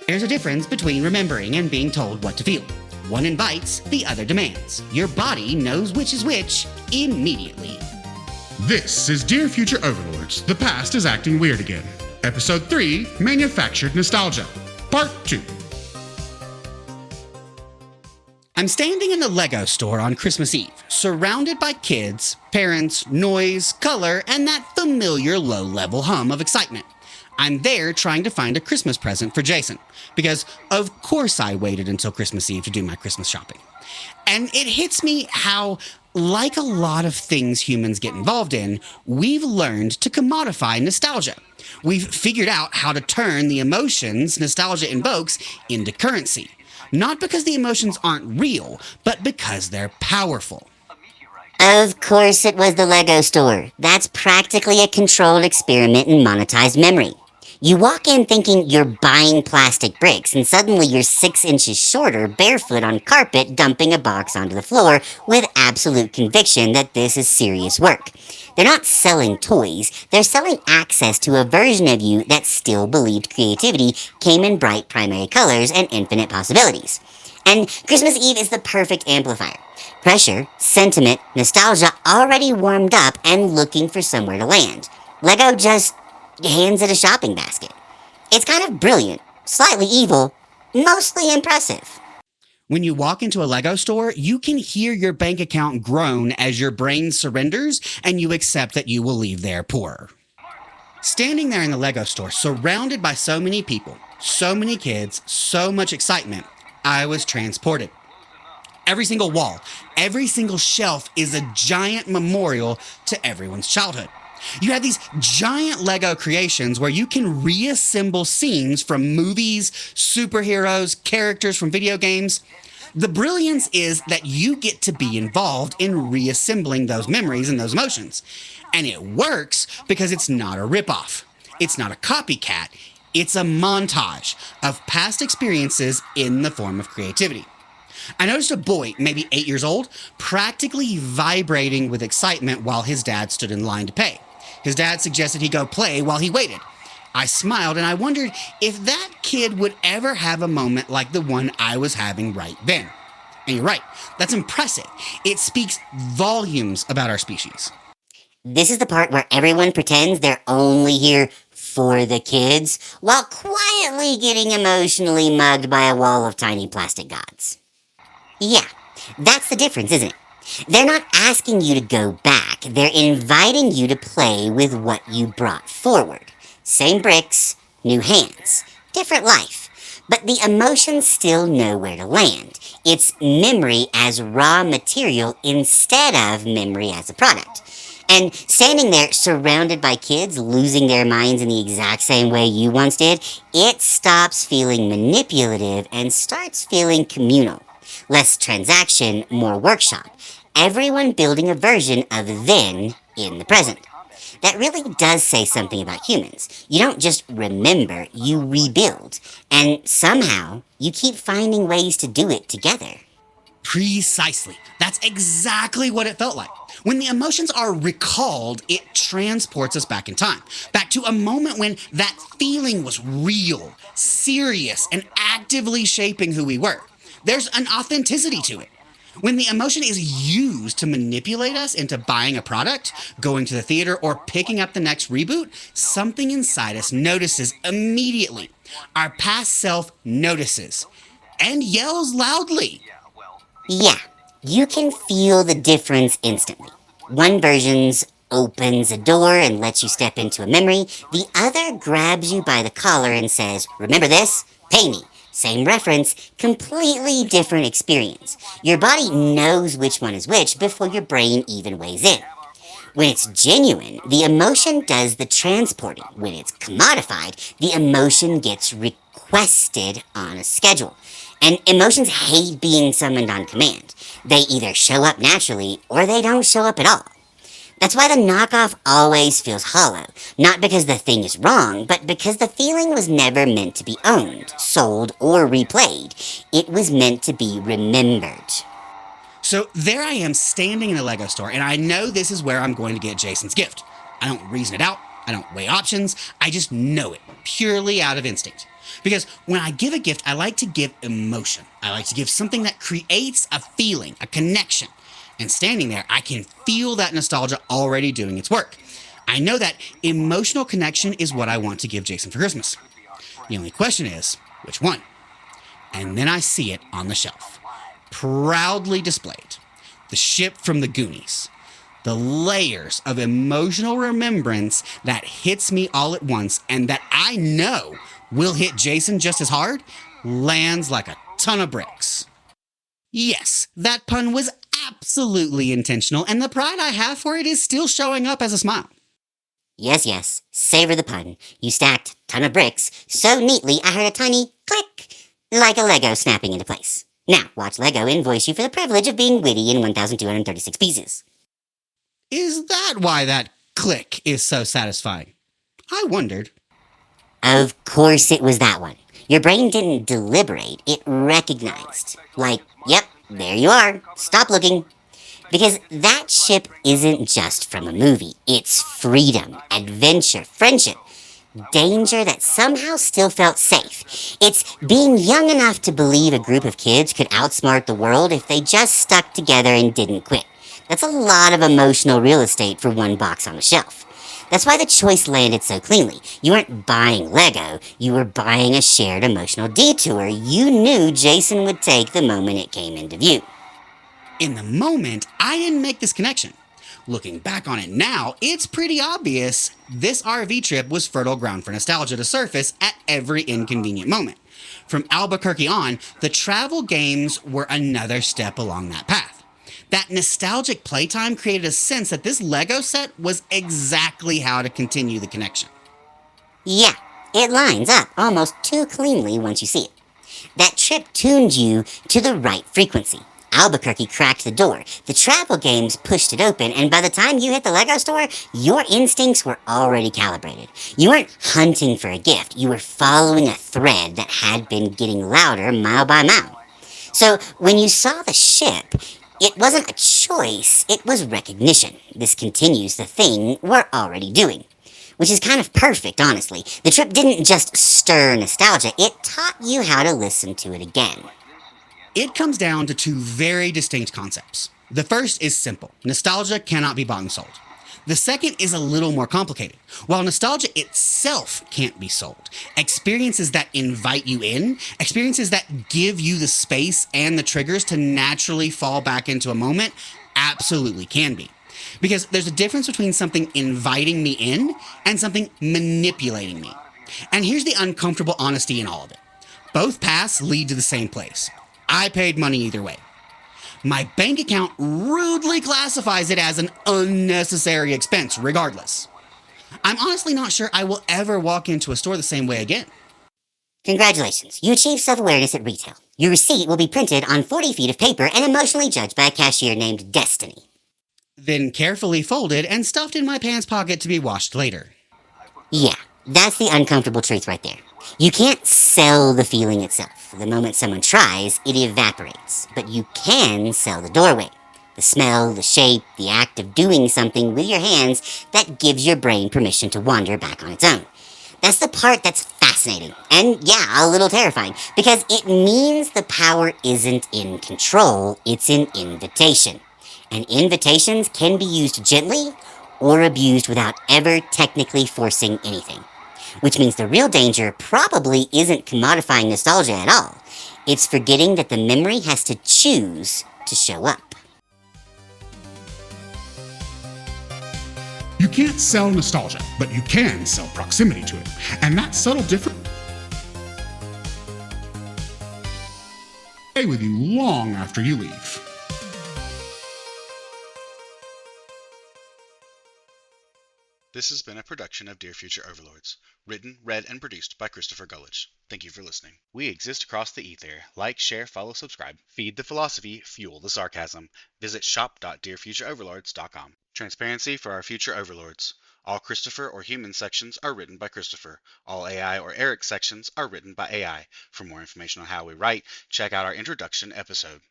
There's a difference between remembering and being told what to feel. One invites, the other demands. Your body knows which is which immediately. This is Dear Future Overlords, The Past is Acting Weird Again. Episode 3, Manufactured Nostalgia, Part 2. I'm standing in the Lego store on Christmas Eve, surrounded by kids, parents, noise, color, and that familiar low-level hum of excitement. I'm there trying to find a Christmas present for Jason, because of course I waited until Christmas Eve to do my Christmas shopping. And it hits me how, like a lot of things humans get involved in, we've learned to commodify nostalgia. We've figured out how to turn the emotions nostalgia invokes into currency. Not because the emotions aren't real, but because they're powerful. Of course it was the Lego store. That's practically a controlled experiment in monetized memory. You walk in thinking you're buying plastic bricks, and suddenly you're 6 inches shorter, barefoot on carpet, dumping a box onto the floor with absolute conviction that this is serious work. They're not selling toys, they're selling access to a version of you that still believed creativity came in bright primary colors and infinite possibilities. And Christmas Eve is the perfect amplifier. Pressure, sentiment, nostalgia already warmed up and looking for somewhere to land. Lego just hands it a shopping basket. It's kind of brilliant, slightly evil, mostly impressive. When you walk into a Lego store, you can hear your bank account groan as your brain surrenders and you accept that you will leave there poorer. Standing there in the Lego store, surrounded by so many people, so many kids, so much excitement, I was transported. Every single wall, every single shelf is a giant memorial to everyone's childhood. You have these giant Lego creations where you can reassemble scenes from movies, superheroes, characters from video games. The brilliance is that you get to be involved in reassembling those memories and those emotions. And it works because it's not a ripoff. It's not a copycat. It's a montage of past experiences in the form of creativity. I noticed a boy, maybe 8 years old, practically vibrating with excitement while his dad stood in line to pay. His dad suggested he go play while he waited. I smiled and I wondered if that kid would ever have a moment like the one I was having right then. And you're right, that's impressive. It speaks volumes about our species. This is the part where everyone pretends they're only here for the kids, while quietly getting emotionally mugged by a wall of tiny plastic gods. Yeah, that's the difference, isn't it? They're not asking you to go back, they're inviting you to play with what you brought forward. Same bricks, new hands, different life. But the emotions still know where to land. It's memory as raw material instead of memory as a product. And standing there surrounded by kids losing their minds in the exact same way you once did, it stops feeling manipulative and starts feeling communal. Less transaction, more workshop. Everyone building a version of then in the present. That really does say something about humans. You don't just remember, you rebuild. And somehow, you keep finding ways to do it together. Precisely. That's exactly what it felt like. When the emotions are recalled, it transports us back in time. Back to a moment when that feeling was real, serious, and actively shaping who we were. There's an authenticity to it. When the emotion is used to manipulate us into buying a product, going to the theater, or picking up the next reboot, something inside us notices immediately. Our past self notices and yells loudly. Yeah, you can feel the difference instantly. One version's opens a door and lets you step into a memory. The other grabs you by the collar and says, "Remember this? Pay me." Same reference, completely different experience. Your body knows which one is which before your brain even weighs in. When it's genuine, the emotion does the transporting. When it's commodified, the emotion gets requested on a schedule. And emotions hate being summoned on command. They either show up naturally or they don't show up at all. That's why the knockoff always feels hollow. Not because the thing is wrong, but because the feeling was never meant to be owned, sold, or replayed. It was meant to be remembered. So there I am standing in a Lego store, and I know this is where I'm going to get Jason's gift. I don't reason it out. I don't weigh options. I just know it, purely out of instinct. Because when I give a gift, I like to give emotion. I like to give something that creates a feeling, a connection. And standing there, I can feel that nostalgia already doing its work. I know that emotional connection is what I want to give Jason for Christmas. The only question is, which one? And then I see it on the shelf, proudly displayed. The ship from the Goonies. The layers of emotional remembrance that hits me all at once and that I know will hit Jason just as hard lands like a ton of bricks. Yes, that pun was absolutely intentional, and the pride I have for it is still showing up as a smile. Yes, savor the pun. You stacked ton of bricks so neatly I heard a tiny click, like a Lego snapping into place. Now, watch Lego invoice you for the privilege of being witty in 1,236 pieces. Is that why that click is so satisfying? I wondered. Of course it was that one. Your brain didn't deliberate, it recognized. Like, yep, there you are. Stop looking. Because that ship isn't just from a movie. It's freedom, adventure, friendship, danger that somehow still felt safe. It's being young enough to believe a group of kids could outsmart the world if they just stuck together and didn't quit. That's a lot of emotional real estate for one box on the shelf. That's why the choice landed so cleanly. You weren't buying Lego, you were buying a shared emotional detour you knew Jason would take the moment it came into view. In the moment, I didn't make this connection. Looking back on it now, it's pretty obvious this RV trip was fertile ground for nostalgia to surface at every inconvenient moment. From Albuquerque on, the travel games were another step along that path. That nostalgic playtime created a sense that this Lego set was exactly how to continue the connection. Yeah, it lines up almost too cleanly once you see it. That trip tuned you to the right frequency. Albuquerque cracked the door. The travel games pushed it open, and by the time you hit the Lego store, your instincts were already calibrated. You weren't hunting for a gift, you were following a thread that had been getting louder mile by mile. So when you saw the ship, it wasn't a choice, it was recognition. This continues the thing we're already doing. Which is kind of perfect, honestly. The trip didn't just stir nostalgia, it taught you how to listen to it again. It comes down to two very distinct concepts. The first is simple. Nostalgia cannot be bought and sold. The second is a little more complicated. While nostalgia itself can't be sold, experiences that invite you in, experiences that give you the space and the triggers to naturally fall back into a moment, absolutely can be. Because there's a difference between something inviting me in and something manipulating me. And here's the uncomfortable honesty in all of it. Both paths lead to the same place. I paid money either way. My bank account rudely classifies it as an unnecessary expense regardless. I'm honestly not sure I will ever walk into a store the same way again. Congratulations, you achieved self-awareness at retail. Your receipt will be printed on 40 feet of paper and emotionally judged by a cashier named Destiny. Then carefully folded and stuffed in my pants pocket to be washed later. Yeah, that's the uncomfortable truth right there. You can't sell the feeling itself. The moment someone tries, it evaporates. But you can sell the doorway. The smell, the shape, the act of doing something with your hands that gives your brain permission to wander back on its own. That's the part that's fascinating, and yeah, a little terrifying, because it means the power isn't in control, it's in invitation. And invitations can be used gently or abused without ever technically forcing anything. Which means the real danger probably isn't commodifying nostalgia at all. It's forgetting that the memory has to choose to show up. You can't sell nostalgia, but you can sell proximity to it. And that subtle difference stay with you long after you leave. This has been a production of Dear Future Overlords. Written, read, and produced by Christopher Gullidge. Thank you for listening. We exist across the ether. Like, share, follow, subscribe. Feed the philosophy, fuel the sarcasm. Visit shop.dearfutureoverlords.com. Transparency for our future overlords. All Christopher or human sections are written by Christopher. All AI or Eric sections are written by AI. For more information on how we write, check out our introduction episode.